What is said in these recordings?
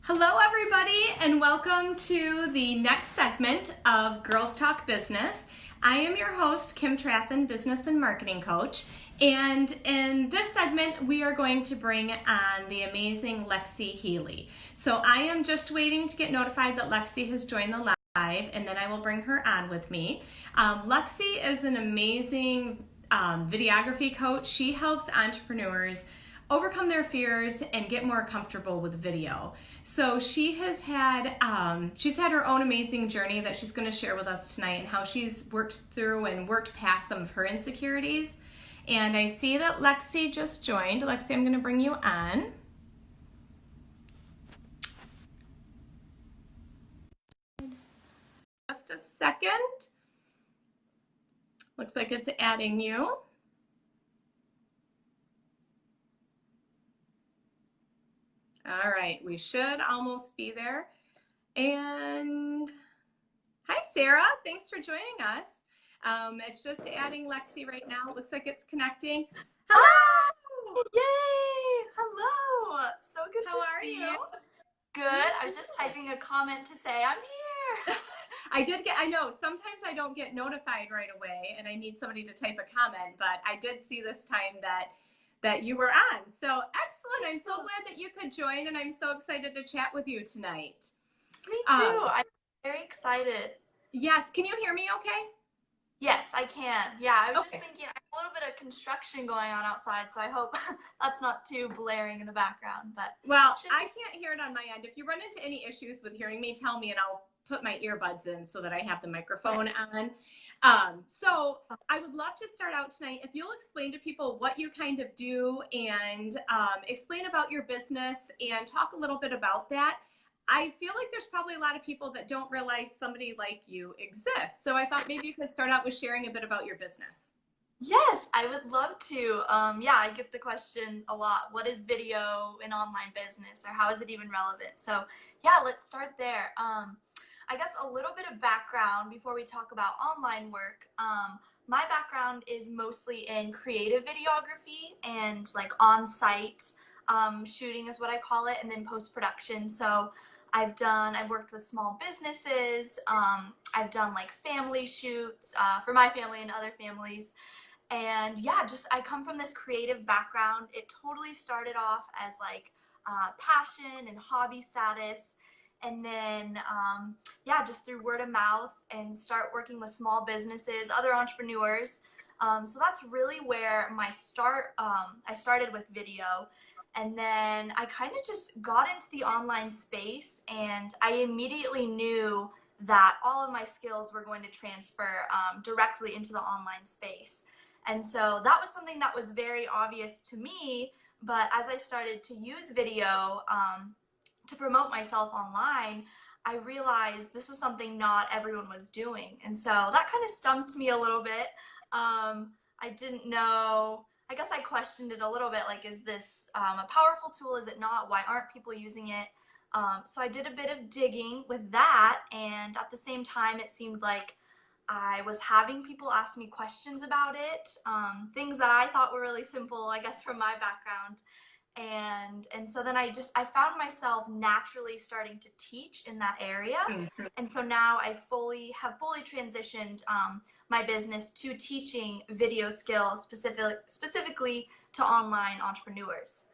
Hello everybody and welcome to the next segment of Girls Talk Business. I am your host, Kim Trathen, Business and Marketing Coach. And in this segment, we are going to bring on the amazing Lexi Healy. So I am just waiting to get notified that Lexi has joined the live, and then I will bring her on with me. Lexi is an amazing videography coach. She helps entrepreneurs overcome their fears and get more comfortable with video. So she's had her own amazing journey that she's going to share with us tonight, and how she's worked through and worked past some of her insecurities. And I see that Lexi just joined. Lexi, I'm going to bring you on. Just a second. Looks like it's adding you. All right, we should almost be there. And hi, Sarah. Thanks for joining us. It's just adding Lexi right now. It looks like it's connecting. Hello! Yay! Hello! So good How to are see you? Good. I was just typing a comment to say I'm here. I know, sometimes I don't get notified right away and I need somebody to type a comment, but I did see this time that you were on. So excellent. I'm so glad that you could join, and I'm so excited to chat with you tonight. Me too. I'm very excited. Yes. Can you hear me okay? Yes, I can. Yeah, I was Okay. just thinking, I have a little bit of construction going on outside, so I hope that's not too blaring in the background. But well, I can't hear it on my end. If you run into any issues with hearing me, tell me and I'll put my earbuds in so that I have the microphone on. So I would love to start out tonight. If you'll explain to people what you kind of do, and explain about your business and talk a little bit about that. I feel like there's probably a lot of people that don't realize somebody like you exists. So I thought maybe you could start out with sharing a bit about your business. Yes, I would love to. Yeah, I get the question a lot. What is video in online business, or how is it even relevant? So yeah, let's start there. I guess a little bit of background before we talk about online work. My background is mostly in creative videography and like on-site shooting is what I call it, and then post-production. So I've worked with small businesses. I've done like family shoots for my family and other families. And yeah, I come from this creative background. It totally started off as like passion and hobby status. And then, yeah, just through word of mouth and start working with small businesses, other entrepreneurs. So that's really where I started with video. And then I kind of just got into the online space, and I immediately knew that all of my skills were going to transfer directly into the online space. And so that was something that was very obvious to me. But as I started to use video to promote myself online, I realized this was something not everyone was doing. And so that kind of stumped me a little bit. I didn't know. I guess I questioned it a little bit, like, is this a powerful tool? Is it not? Why aren't people using it? So I did a bit of digging with that, and at the same time, it seemed like I was having people ask me questions about it, things that I thought were really simple, I guess, from my background. And so then I found myself naturally starting to teach in that area. Mm-hmm. And so now I have fully transitioned my business to teaching video skills specifically to online entrepreneurs.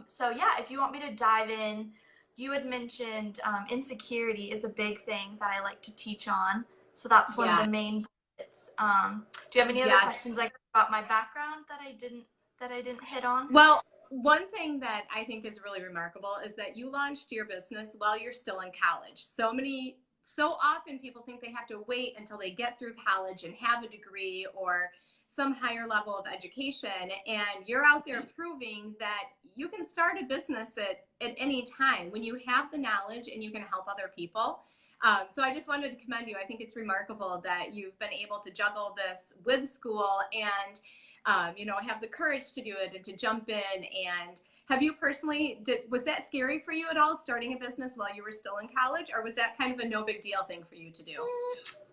So yeah, if you want me to dive in, you had mentioned insecurity is a big thing that I like to teach on. So that's one of the main bullets. Do you have any other questions like about my background that I didn't hit on? Well, one thing that I think is really remarkable is that you launched your business while you're still in college. So often people think they have to wait until they get through college and have a degree or some higher level of education. And you're out there proving that you can start a business at any time when you have the knowledge and you can help other people. So I just wanted to commend you. I think it's remarkable that you've been able to juggle this with school and have the courage to do it and to jump in. And have you personally, was that scary for you at all, starting a business while you were still in college, or was that kind of a no big deal thing for you to do?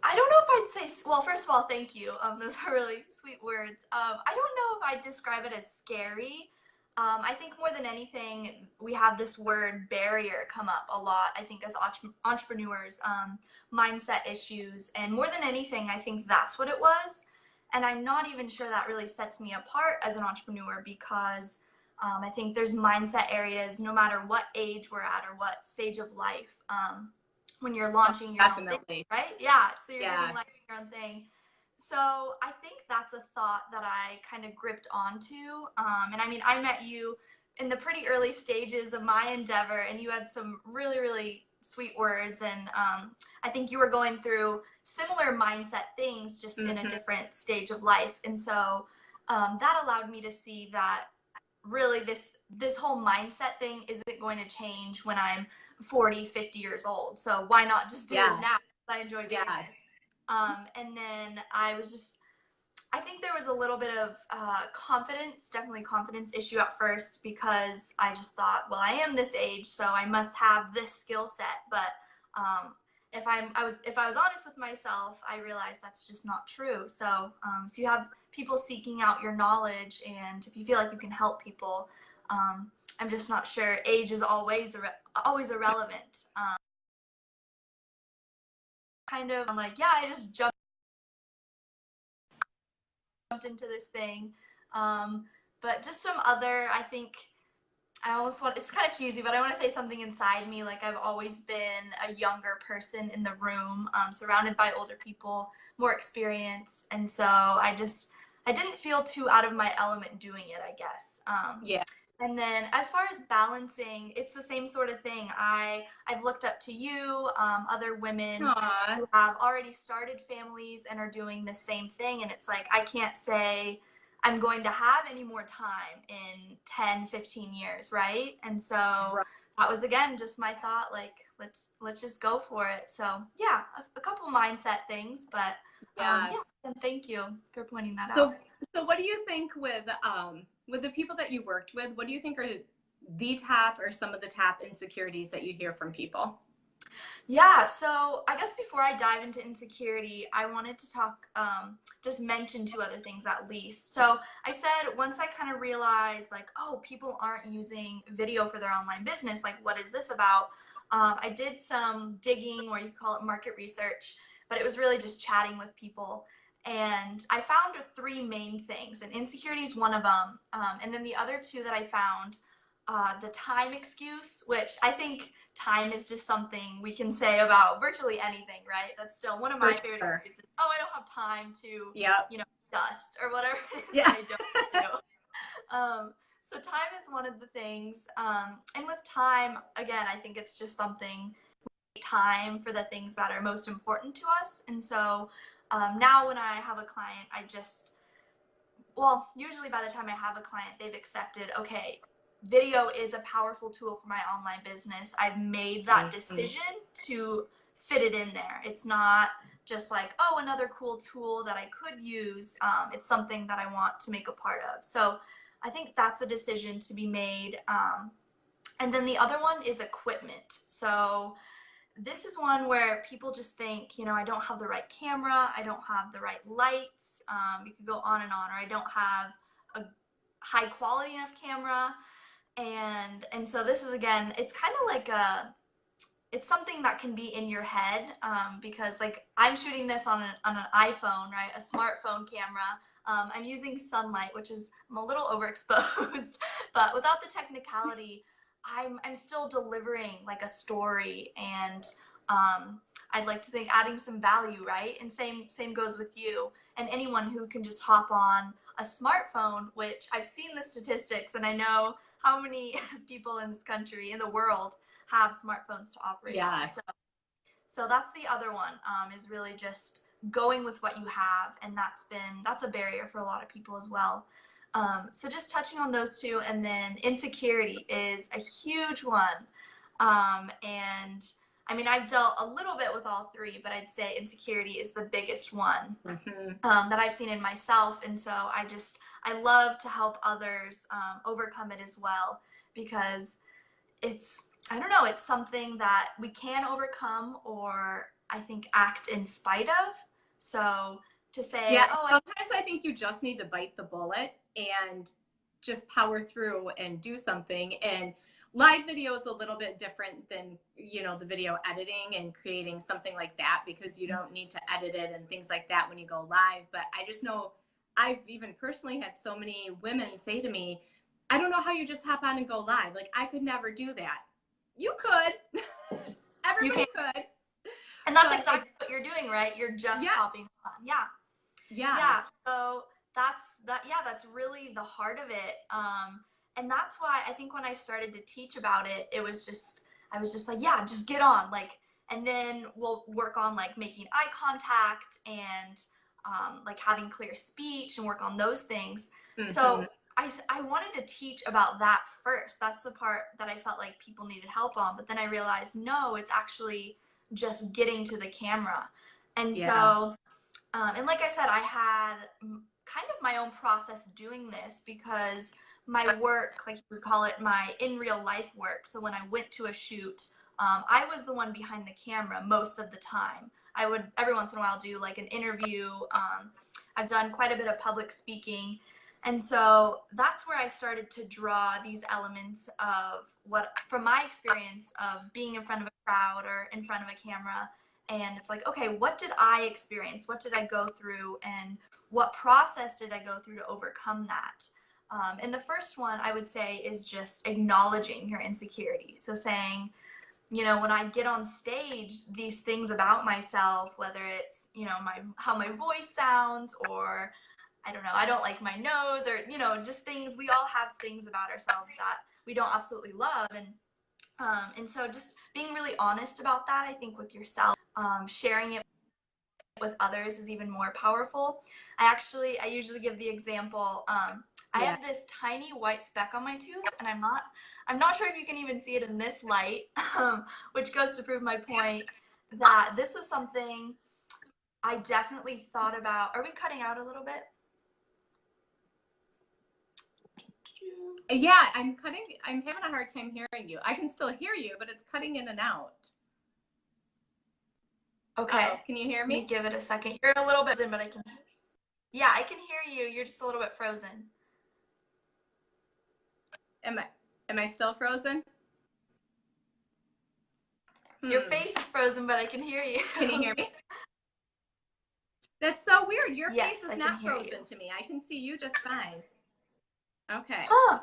I don't know if I'd say, well, first of all, thank you. Those are really sweet words. I don't know if I'd describe it as scary. I think more than anything, we have this word barrier come up a lot, I think, as entrepreneurs, mindset issues. And more than anything, I think that's what it was. And I'm not even sure that really sets me apart as an entrepreneur because I think there's mindset areas no matter what age we're at or what stage of life when you're launching your own thing, right? Yeah, so you're giving life your own thing. So I think that's a thought that I kind of gripped onto. And I mean, I met you in the pretty early stages of my endeavor, and you had some really, really sweet words. And I think you were going through similar mindset things, just in a different stage of life. And so that allowed me to see that really this whole mindset thing isn't going to change when I'm 40, 50 years old. So why not just do this now? I enjoy doing this. And then I think there was a little bit of confidence, definitely confidence issue at first, because I just thought, well, I am this age, so I must have this skill set. But if I was honest with myself, I realized that's just not true. So if you have people seeking out your knowledge, and if you feel like you can help people, I'm just not sure age is always irrelevant. Kind of, I'm like, yeah, I just jumped into this thing. But just some other, I think I almost want, it's kind of cheesy, but I want to say something inside me. Like, I've always been a younger person in the room, surrounded by older people, more experience. And so I didn't feel too out of my element doing it, I guess. And then as far as balancing, it's the same sort of thing. I've looked up to you, other women who have already started families and are doing the same thing. And it's like, I can't say I'm going to have any more time in 10, 15 years, right? And so that was, again, just my thought, like, let's just go for it. So yeah, a couple mindset things, but yeah, and thank you for pointing that out. So what do you think with the people that you worked with, what do you think are the top or some of the top insecurities that you hear from people? Yeah, so I guess before I dive into insecurity, I wanted to talk, just mention two other things at least. So I said once I kind of realized, like, oh, people aren't using video for their online business, like, what is this about? I did some digging, or you call it market research, but it was really just chatting with people. And I found three main things, and insecurity is one of them. And then the other two that I found, the time excuse, which I think time is just something we can say about virtually anything, right? That's still one of my favorite words. Oh, I don't have time to, dust or whatever it is that I don't do. So time is one of the things. And with time, again, I think it's just something, time for the things that are most important to us. And so now when I have a client, usually by the time I have a client, they've accepted, okay, video is a powerful tool for my online business. I've made that decision to fit it in there. It's not just like, oh, another cool tool that I could use. It's something that I want to make a part of. So I think that's a decision to be made. And then the other one is equipment. So this is one where people just think, I don't have the right camera, I don't have the right lights, you could go on, or I don't have a high quality enough camera. And so this is, again, it's kind of like it's something that can be in your head, because, like, I'm shooting this on an iPhone, right? A smartphone camera. I'm using sunlight, which is, I'm a little overexposed, but without the technicality, I'm still delivering like a story, and I'd like to think adding some value, right? And same goes with you and anyone who can just hop on a smartphone, which I've seen the statistics, and I know how many people in this country, in the world, have smartphones to operate on. So that's the other one, is really just going with what you have, and that's a barrier for a lot of people as well. So just touching on those two, and then insecurity is a huge one. And I mean, I've dealt a little bit with all three, but I'd say insecurity is the biggest one that I've seen in myself. And so I love to help others overcome it as well, because I don't know, it's something that we can overcome, or I think act in spite of. So to say, sometimes I think you just need to bite the bullet and just power through and do something. And live video is a little bit different than, the video editing and creating something like that, because you don't need to edit it and things like that when you go live. But I just know I've even personally had so many women say to me, I don't know how you just hop on and go live. Like, I could never do that. You could. Everybody could. And that's exactly what you're doing, right? You're just hopping on. Yeah. Yeah. So that's really the heart of it. And that's why I think when I started to teach about it, I was just like, yeah, just get on. Like, and then we'll work on like making eye contact and like having clear speech and work on those things. Mm-hmm. So I wanted to teach about that first. That's the part that I felt like people needed help on. But then I realized, no, it's actually just getting to the camera. And so, and like I said, I had kind of my own process doing this, because my work, like you would call it, my in real life work. So when I went to a shoot, I was the one behind the camera most of the time. I would every once in a while do like an interview. I've done quite a bit of public speaking. And so that's where I started to draw these elements of what, from my experience of being in front of a crowd or in front of a camera. And it's like, okay, what did I experience? What did I go through? And what process did I go through to overcome that? And the first one I would say is just acknowledging your insecurity. So saying, when I get on stage, these things about myself, whether it's, how my voice sounds, or I don't know, I don't like my nose, or, just things, we all have things about ourselves that we don't absolutely love. And so just being really honest about that, I think, with yourself, sharing it with others is even more powerful. I usually give the example, I have this tiny white speck on my tooth, and I'm not sure if you can even see it in this light, which goes to prove my point that this was something I definitely thought about. Are we cutting out a little bit? Yeah, I'm having a hard time hearing you. I can still hear you, but it's cutting in and out. Okay. Can you hear me? Let me give it a second. You're a little bit frozen, but I can hear you. You're just a little bit frozen. Am I still frozen? Your face is frozen, but I can hear you. Can you hear me? That's so weird. Your face is not frozen to me. I can see you just fine. Okay. Oh,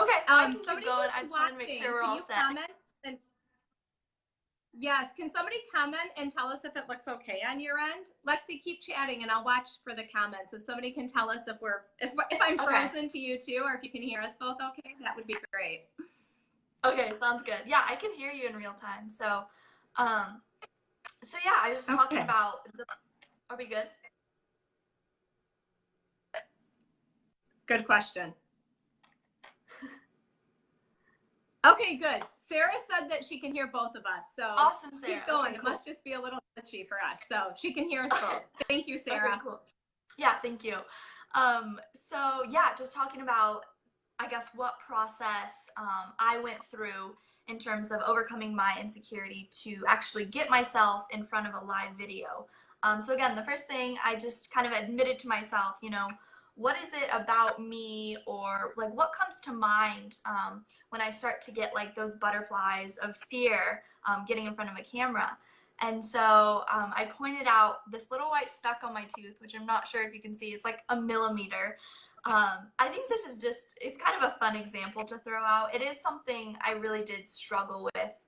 okay. I can keep going. I just wanted to make sure we're all set. Yes. Can somebody comment and tell us if it looks okay on your end? Lexi, keep chatting, and I'll watch for the comments. If somebody can tell us if I'm frozen to you too, or if you can hear us both okay, that would be great. Okay, sounds good. Yeah, I can hear you in real time. So, yeah, I was just talking about are we good? Good question. Okay, good. Sarah said that she can hear both of us. So awesome, Sarah. Keep going. Okay, cool. It must just be a little glitchy for us. So she can hear us both. Thank you, Sarah. Okay, cool. Yeah, thank you. So yeah, just talking about, I guess, what process I went through in terms of overcoming my insecurity to actually get myself in front of a live video. So again, the first thing, I just kind of admitted to myself, what is it about me, or like what comes to mind when I start to get like those butterflies of fear getting in front of a camera. And so I pointed out this little white speck on my tooth, which I'm not sure if you can see. It's like a millimeter. I think this is it's kind of a fun example to throw out. It is something I really did struggle with,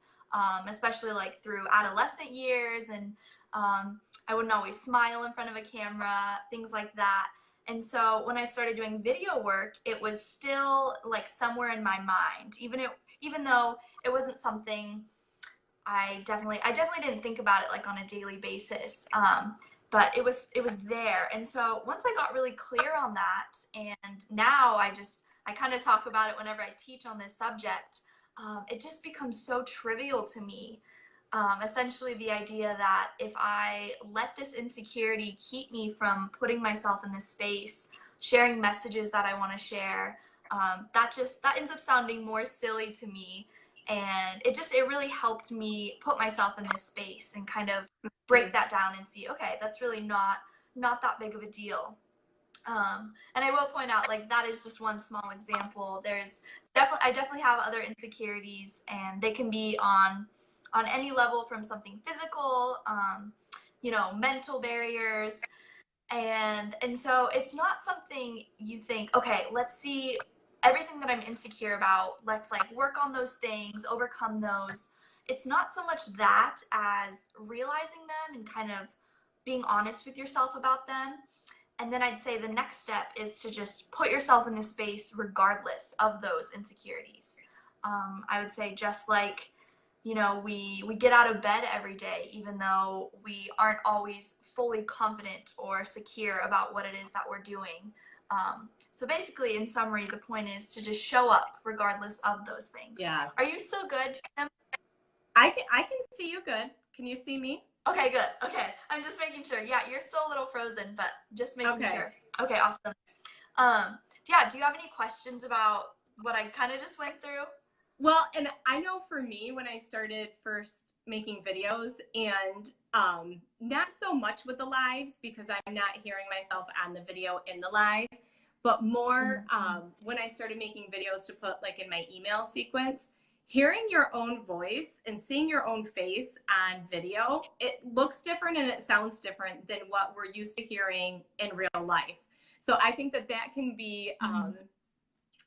especially like through adolescent years, and I wouldn't always smile in front of a camera, things like that. And so when I started doing video work, it was still like somewhere in my mind, even though it wasn't something I definitely didn't think about it like on a daily basis. But it was there. And so once I got really clear on that, and now I kind of talk about it whenever I teach on this subject, it just becomes so trivial to me. Essentially the idea that if I let this insecurity keep me from putting myself in this space, sharing messages that I want to share, that ends up sounding more silly to me. And it really helped me put myself in this space and kind of break that down and see, okay, that's really not that big of a deal. And I will point out, like, that is just one small example. I definitely have other insecurities, and they can be on any level, from something physical, mental barriers. And so it's not something you think, okay, let's see everything that I'm insecure about. Let's like work on those things, overcome those. It's not so much that as realizing them and kind of being honest with yourself about them. And then I'd say the next step is to just put yourself in this space regardless of those insecurities. I would say, just like, we get out of bed every day, even though we aren't always fully confident or secure about what it is that we're doing. So basically, in summary, the point is to just show up regardless of those things. Yes. Are you still good, Kim? I can see you good. Can you see me? Okay, good. Okay, I'm just making sure. Yeah, you're still a little frozen, but just making sure. Okay, awesome. Yeah, do you have any questions about what I kind of just went through? Well, and I know for me, when I started first making videos, and not so much with the lives, because I'm not hearing myself on the video in the live, but more when I started making videos to put like in my email sequence, hearing your own voice and seeing your own face on video, it looks different and it sounds different than what we're used to hearing in real life. So I think that can be,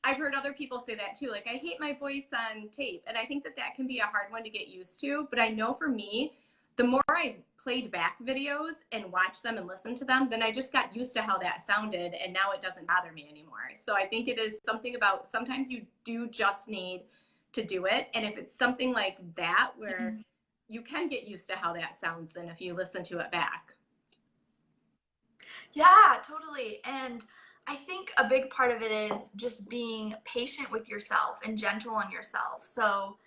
I've heard other people say that too. Like, I hate my voice on tape. And I think that can be a hard one to get used to. But I know for me, the more I played back videos and watched them and listened to them, then I just got used to how that sounded. And now it doesn't bother me anymore. So I think it is something about, sometimes you do just need to do it. And if it's something like that, where you can get used to how that sounds, then if you listen to it back. Yeah, totally. And I think a big part of it is just being patient with yourself and gentle on yourself. So,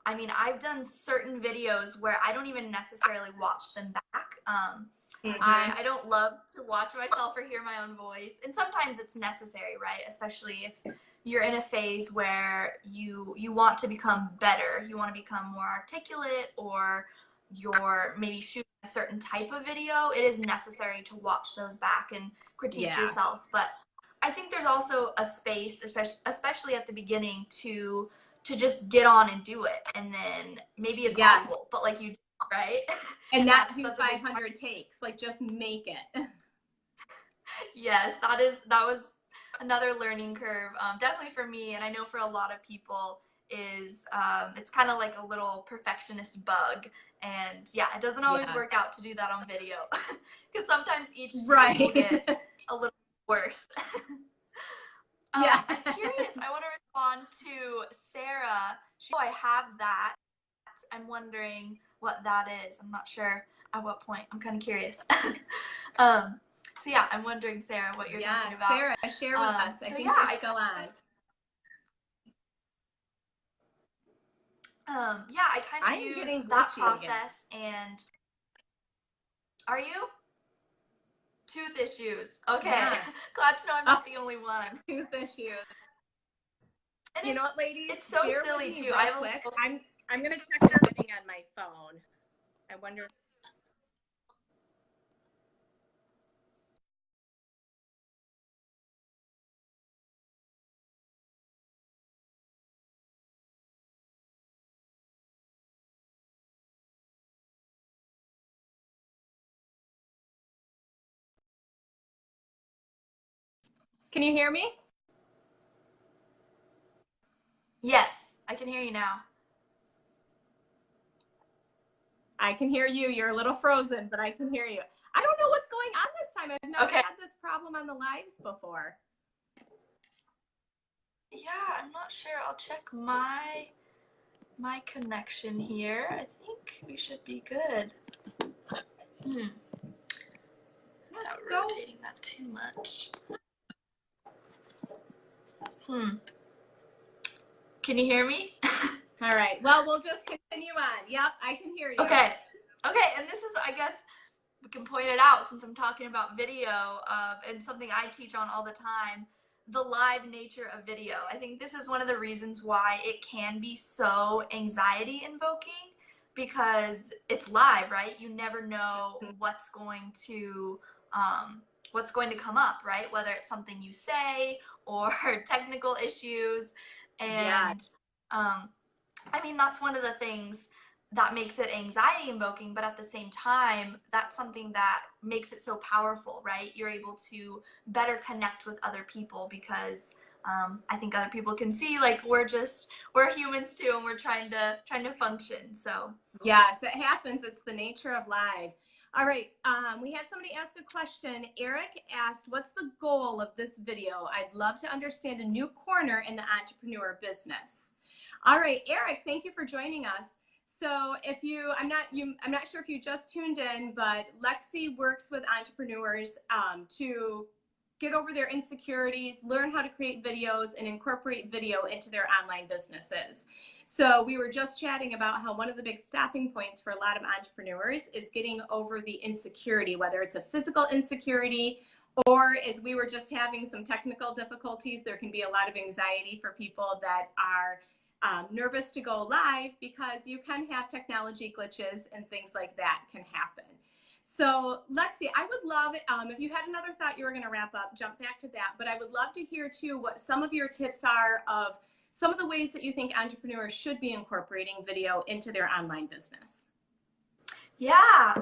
I mean, I've done certain videos where I don't even necessarily watch them back. I don't love to watch myself or hear my own voice. And sometimes it's necessary, right? Especially if you're in a phase where you want to become better. You want to become more articulate, or you're maybe shooting a certain type of video. It is necessary to watch those back and critique yourself. But I think there's also a space, especially at the beginning, to just get on and do it. And then maybe it's awful, but like you did, right? And not do 500 takes, like just make it. Yes, that was another learning curve, definitely for me, and I know for a lot of people, is it's kind of like a little perfectionist bug. And yeah, it doesn't always work out to do that on video, because sometimes each take will get a little worse. I'm curious. I want to respond to Sarah. I have that. I'm wondering what that is. I'm not sure at what point. I'm kind of curious. So yeah, I'm wondering, Sarah, what you're talking about. Sarah, share with us. I think I go on. I kind of use that process again. And are you? Tooth issues. Okay. Yeah. Glad to know I'm not the only one. Tooth issues. And you know what, ladies? It's so silly too. I'm gonna check everything on my phone. I wonder. Can you hear me? Yes, I can hear you now. I can hear you. You're a little frozen, but I can hear you. I don't know what's going on this time. I've never had this problem on the lives before. Yeah, I'm not sure. I'll check my connection here. I think we should be good. Not rotating that too much. Can you hear me? All right. Well, we'll just continue on. Yep, I can hear you. Okay. And this is, I guess, we can point it out since I'm talking about video, and something I teach on all the time, the live nature of video. I think this is one of the reasons why it can be so anxiety invoking, because it's live, right? You never know what's going to what's going to come up, right? Whether it's something you say or technical issues. Yeah. And I mean, that's one of the things that makes it anxiety invoking, but at the same time, that's something that makes it so powerful, right? You're able to better connect with other people because I think other people can see like we're humans too, and we're trying to function. So Yes, it happens. It's the nature of life. All right, we had somebody ask a question. Eric asked, what's the goal of this video? I'd love to understand a new corner in the entrepreneur business. All right, Eric, thank you for joining us. So I'm not sure if you just tuned in, but Lexi works with entrepreneurs to get over their insecurities, learn how to create videos, and incorporate video into their online businesses. So we were just chatting about how one of the big stopping points for a lot of entrepreneurs is getting over the insecurity, whether it's a physical insecurity or, as we were just having some technical difficulties, there can be a lot of anxiety for people that are nervous to go live because you can have technology glitches and things like that can happen. So Lexi, I would love, if you had another thought you were going to wrap up, jump back to that, but I would love to hear too what some of your tips are of some of the ways that you think entrepreneurs should be incorporating video into their online business. yeah,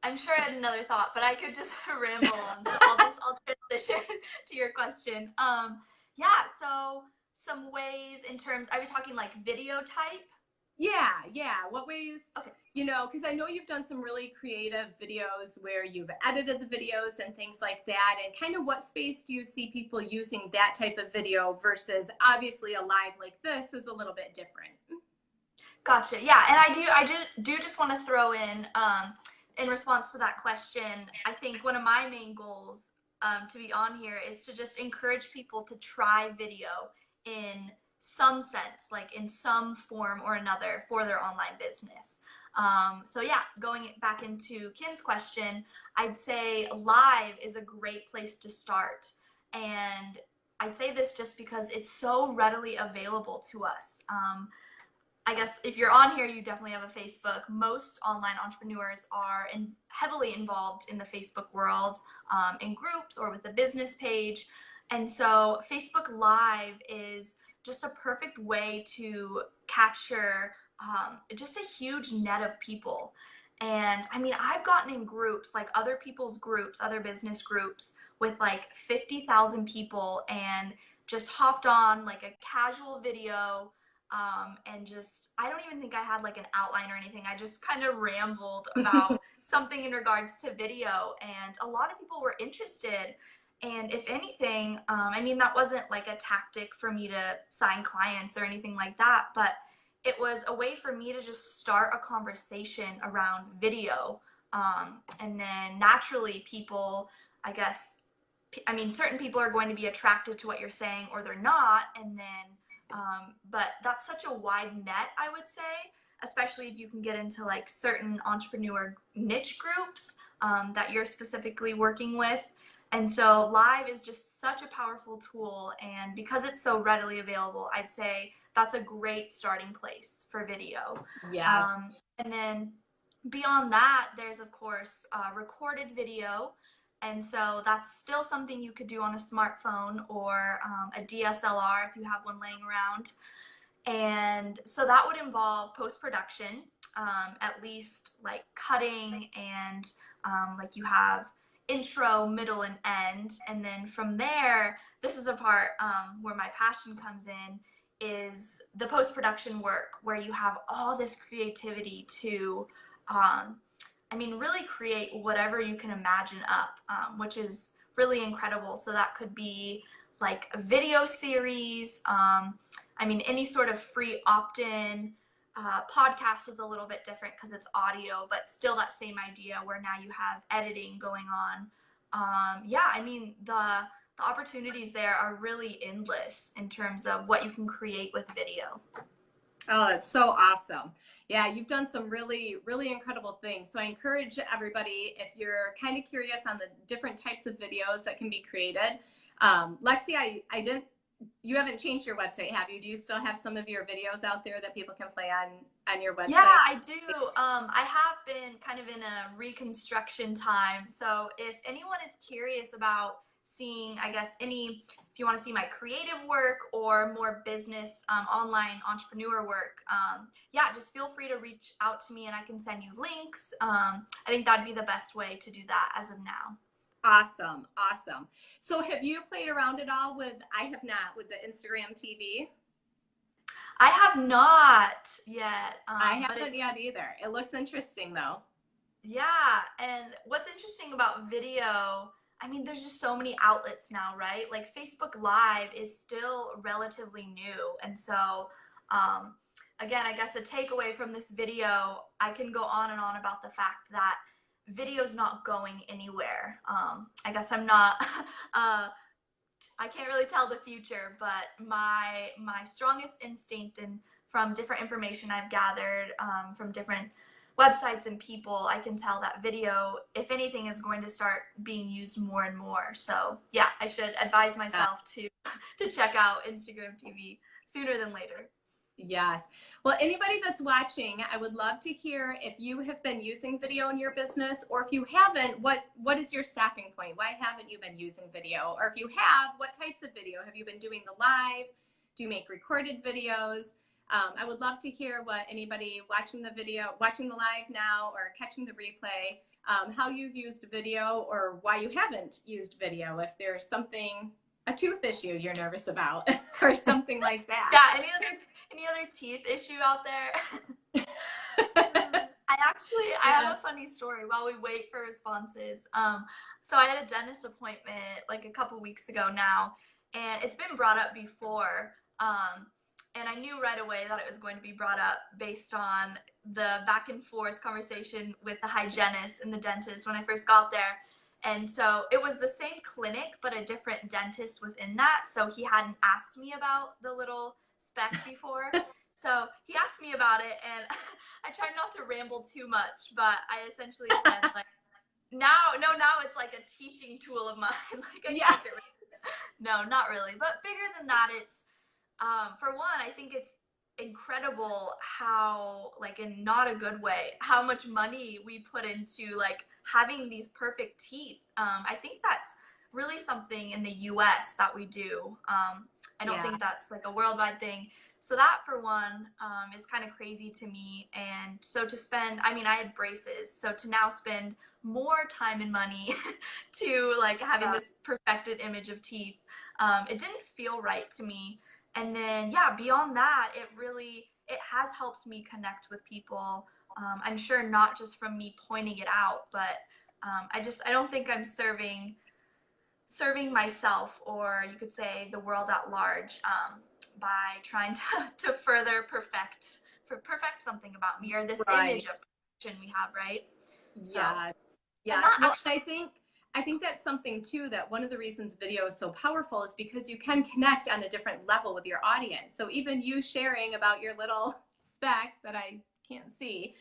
I'm sure I had another thought, but I could just ramble on. So I'll transition to your question. Yeah, so some ways in terms, are we talking like video type? Yeah. What ways, Okay. because I know you've done some really creative videos where you've edited the videos and things like that. And kind of what space do you see people using that type of video versus obviously a live like this is a little bit different. Gotcha. Yeah, and I do just want to throw in response to that question, I think one of my main goals to be on here is to just encourage people to try video in some sense, like in some form or another for their online business. So yeah, going back into Kim's question, I'd say live is a great place to start. And I'd say this just because it's so readily available to us. I guess if you're on here, you definitely have a Facebook. Most online entrepreneurs are heavily involved in the Facebook world, in groups or with a business page. And so Facebook Live is just a perfect way to capture just a huge net of people. And I mean, I've gotten in groups, like other people's groups, other business groups with like 50,000 people and just hopped on like a casual video. And just, I don't even think I had like an outline or anything. I just kind of rambled about something in regards to video, and a lot of people were interested. And if anything, I mean, that wasn't like a tactic for me to sign clients or anything like that, but it was a way for me to just start a conversation around video. And then naturally people, I guess, I mean, certain people are going to be attracted to what you're saying or they're not. And then, but that's such a wide net, I would say, especially if you can get into like certain entrepreneur niche groups that you're specifically working with. And so live is just such a powerful tool. And because it's so readily available, I'd say that's a great starting place for video. Yes. And then beyond that, there's of course recorded video. And so that's still something you could do on a smartphone or a DSLR if you have one laying around. And so that would involve post-production, at least like cutting and like you have intro, middle, and end. And then from there, this is the part where my passion comes in, is the post-production work where you have all this creativity to I mean, really create whatever you can imagine up, which is really incredible. So that could be like a video series. I mean, any sort of free opt-in. Podcast is a little bit different because it's audio, but still that same idea where now you have editing going on. Yeah, I mean, the opportunities there are really endless in terms of what you can create with video. Oh, that's so awesome. Yeah, you've done some really, really incredible things. So I encourage everybody, if you're kind of curious on the different types of videos that can be created. Lexi, I didn't you haven't changed your website, have you? Do you still have some of your videos out there that people can play on your Yeah, website? I do. I have been kind of in a reconstruction time. So if anyone is curious about seeing, I guess, if you want to see my creative work or more business, online entrepreneur work, yeah, just feel free to reach out to me and I can send you links. I think that'd be the best way to do that as of now. Awesome, awesome. So have you played around at all with, I have not, with the Instagram TV? I have not yet, I but haven't it's yet either. It looks interesting though. yeah, and what's interesting about video, I mean, there's just so many outlets now, right? Like Facebook Live is still relatively new. And so, um, again, I guess a takeaway from this video, I can go on and on about the fact that video's not going anywhere. I guess I'm not, I can't really tell the future, but my strongest instinct and from different information I've gathered from different websites and people, I can tell that video, if anything, is going to start being used more and more. So yeah, I should advise myself to check out Instagram TV sooner than later. Yes. Well, anybody that's watching, I would love to hear if you have been using video in your business, or if you haven't, what is your stopping point? Why haven't you been using video? Or if you have, what types of video? Have you been doing the live? Do you make recorded videos? I would love to hear what anybody watching the video, watching the live now or catching the replay, how you've used video or why you haven't used video. If there's something, a tooth issue you're nervous about or something like that. Yeah, any other teeth issue out there? I have a funny story while we wait for responses. So I had a dentist appointment like a couple weeks ago now, and it's been brought up before. And I knew right away that it was going to be brought up based on the back and forth conversation with the hygienist and the dentist when I first got there. And so it was the same clinic, but a different dentist within that. So he hadn't asked me about the little speck before. So he asked me about it, and I tried not to ramble too much, but I essentially said, like, now it's like a teaching tool of mine. Like, I can't get rid of it. No, not really. But bigger than that, it's, for one, I think it's incredible how, like, in not a good way, how much money we put into, like, having these perfect teeth. I think that's really something in the US that we do. I don't think that's like a worldwide thing. So that, for one, is kind of crazy to me. And so to spend, I mean, I had braces, so to now spend more time and money to like having this perfected image of teeth, it didn't feel right to me. And then, yeah, beyond that, it has helped me connect with people. I'm sure not just from me pointing it out, but I don't think I'm serving myself, or you could say the world at large, by trying to further perfect something about me, or this image of perfection we have, right? Yeah. Yeah. Well, I think that's something too, that one of the reasons video is so powerful is because you can connect on a different level with your audience. So even you sharing about your little speck that I can't see,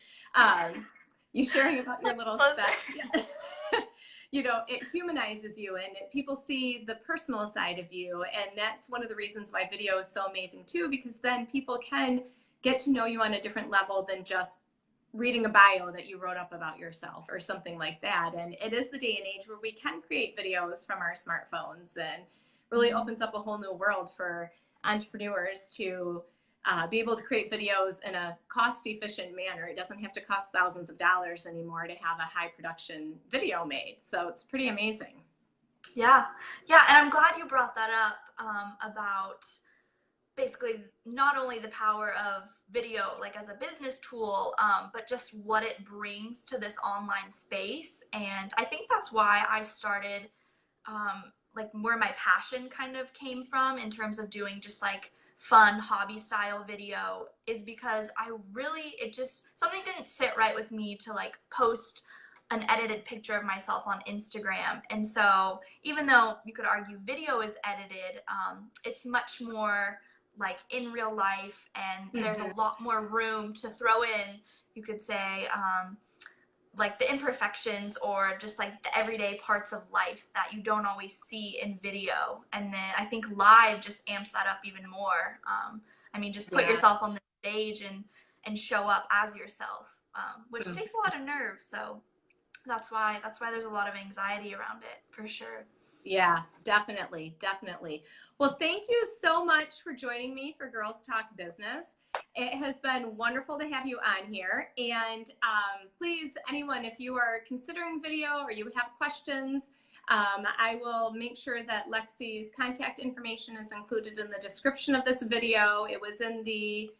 you sharing about your little speck, you know, it humanizes you, and people see the personal side of you. And that's one of the reasons why video is so amazing too, because then people can get to know you on a different level than just reading a bio that you wrote up about yourself or something like that. And it is the day and age where we can create videos from our smartphones, and really opens up a whole new world for entrepreneurs to be able to create videos in a cost-efficient manner. It doesn't have to cost thousands of dollars anymore to have a high production video made. So it's pretty amazing. Yeah. Yeah. And I'm glad you brought that up, about basically not only the power of video, like as a business tool, but just what it brings to this online space. And I think that's why I started, like where my passion kind of came from in terms of doing just like fun hobby style video, is because it just, something didn't sit right with me to like post an edited picture of myself on Instagram. And so even though you could argue video is edited, it's much more like in real life, and there's a lot more room to throw in, you could say, like the imperfections or just like the everyday parts of life that you don't always see in video. And then I think live just amps that up even more. I mean, just put Yeah. yourself on the stage and show up as yourself, which takes a lot of nerve. So that's why there's a lot of anxiety around it, for sure. Yeah, definitely, definitely. Well, thank you so much for joining me for Girls Talk Business. It has been wonderful to have you on here. And please, anyone, if you are considering video or you have questions, I will make sure that Lexi's contact information is included in the description of this video. It was in the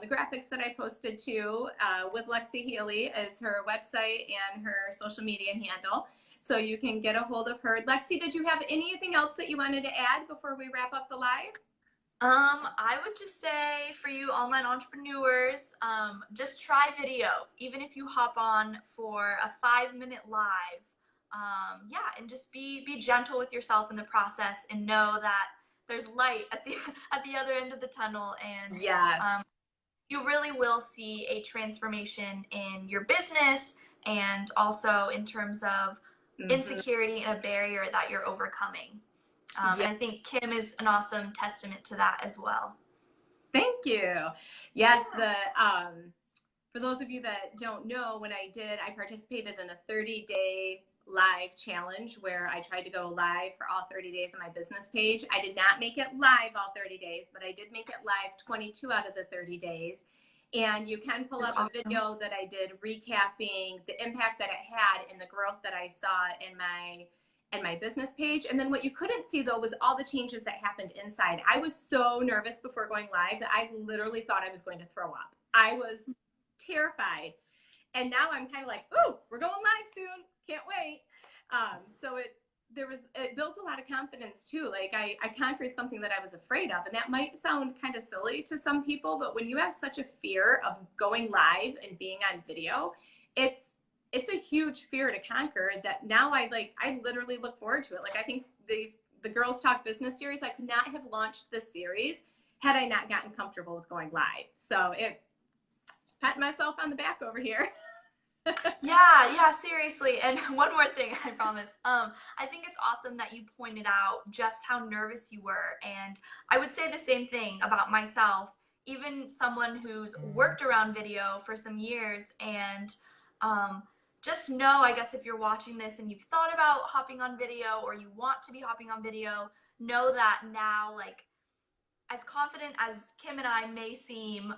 graphics that I posted too, with Lexi Healy as her website and her social media handle. So you can get a hold of her. Lexi, did you have anything else that you wanted to add before we wrap up the live? I would just say for you online entrepreneurs, just try video. Even if you hop on for a 5-minute live, yeah, and just be gentle with yourself in the process and know that there's light at the at the other end of the tunnel, and Yes. you really will see a transformation in your business and also in terms of insecurity and a barrier that you're overcoming. Yeah. And I think Kim is an awesome testament to that as well. Thank you. Yes, for those of you that don't know, I participated in a 30-day live challenge where I tried to go live for all 30 days on my business page. I did not make it live all 30 days, but I did make it live 22 out of the 30 days. And you can pull up a video that I did recapping the impact that it had and the growth that I saw in my business page. And then what you couldn't see though was all the changes that happened inside. I was so nervous before going live that I literally thought I was going to throw up. I was terrified. And now I'm kind of like, ooh, we're going live soon. Can't wait. So it builds a lot of confidence too. Like I conquered something that I was afraid of. And that might sound kind of silly to some people, but when you have such a fear of going live and being on video, it's a huge fear to conquer that now I literally look forward to it. Like I think the Girls Talk Business series, I could not have launched this series had I not gotten comfortable with going live. So just patting myself on the back over here. Yeah, seriously. And one more thing, I promise. I think it's awesome that you pointed out just how nervous you were. And I would say the same thing about myself, even someone who's worked around video for some years. And just know, I guess, if you're watching this and you've thought about hopping on video or you want to be hopping on video, know that now, like, as confident as Kim and I may seem,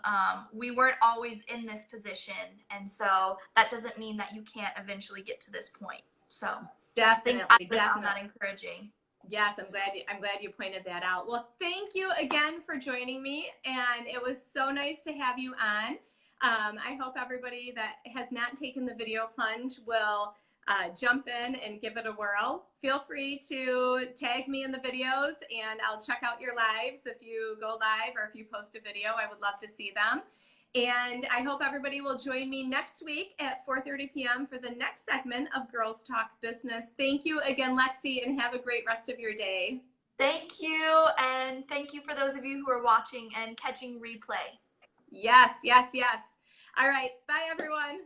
we weren't always in this position. And so that doesn't mean that you can't eventually get to this point. So Definitely, I found that encouraging. Yes, I'm glad you pointed that out. Well, thank you again for joining me, and it was so nice to have you on. I hope everybody that has not taken the video plunge will jump in and give it a whirl. Feel free to tag me in the videos and I'll check out your lives if you go live or if you post a video. I would love to see them. And I hope everybody will join me next week at 4:30 p.m. for the next segment of Girls Talk Business. Thank you again, Lexi, and have a great rest of your day. Thank you. And thank you for those of you who are watching and catching replay. Yes, yes, yes. All right. Bye, everyone.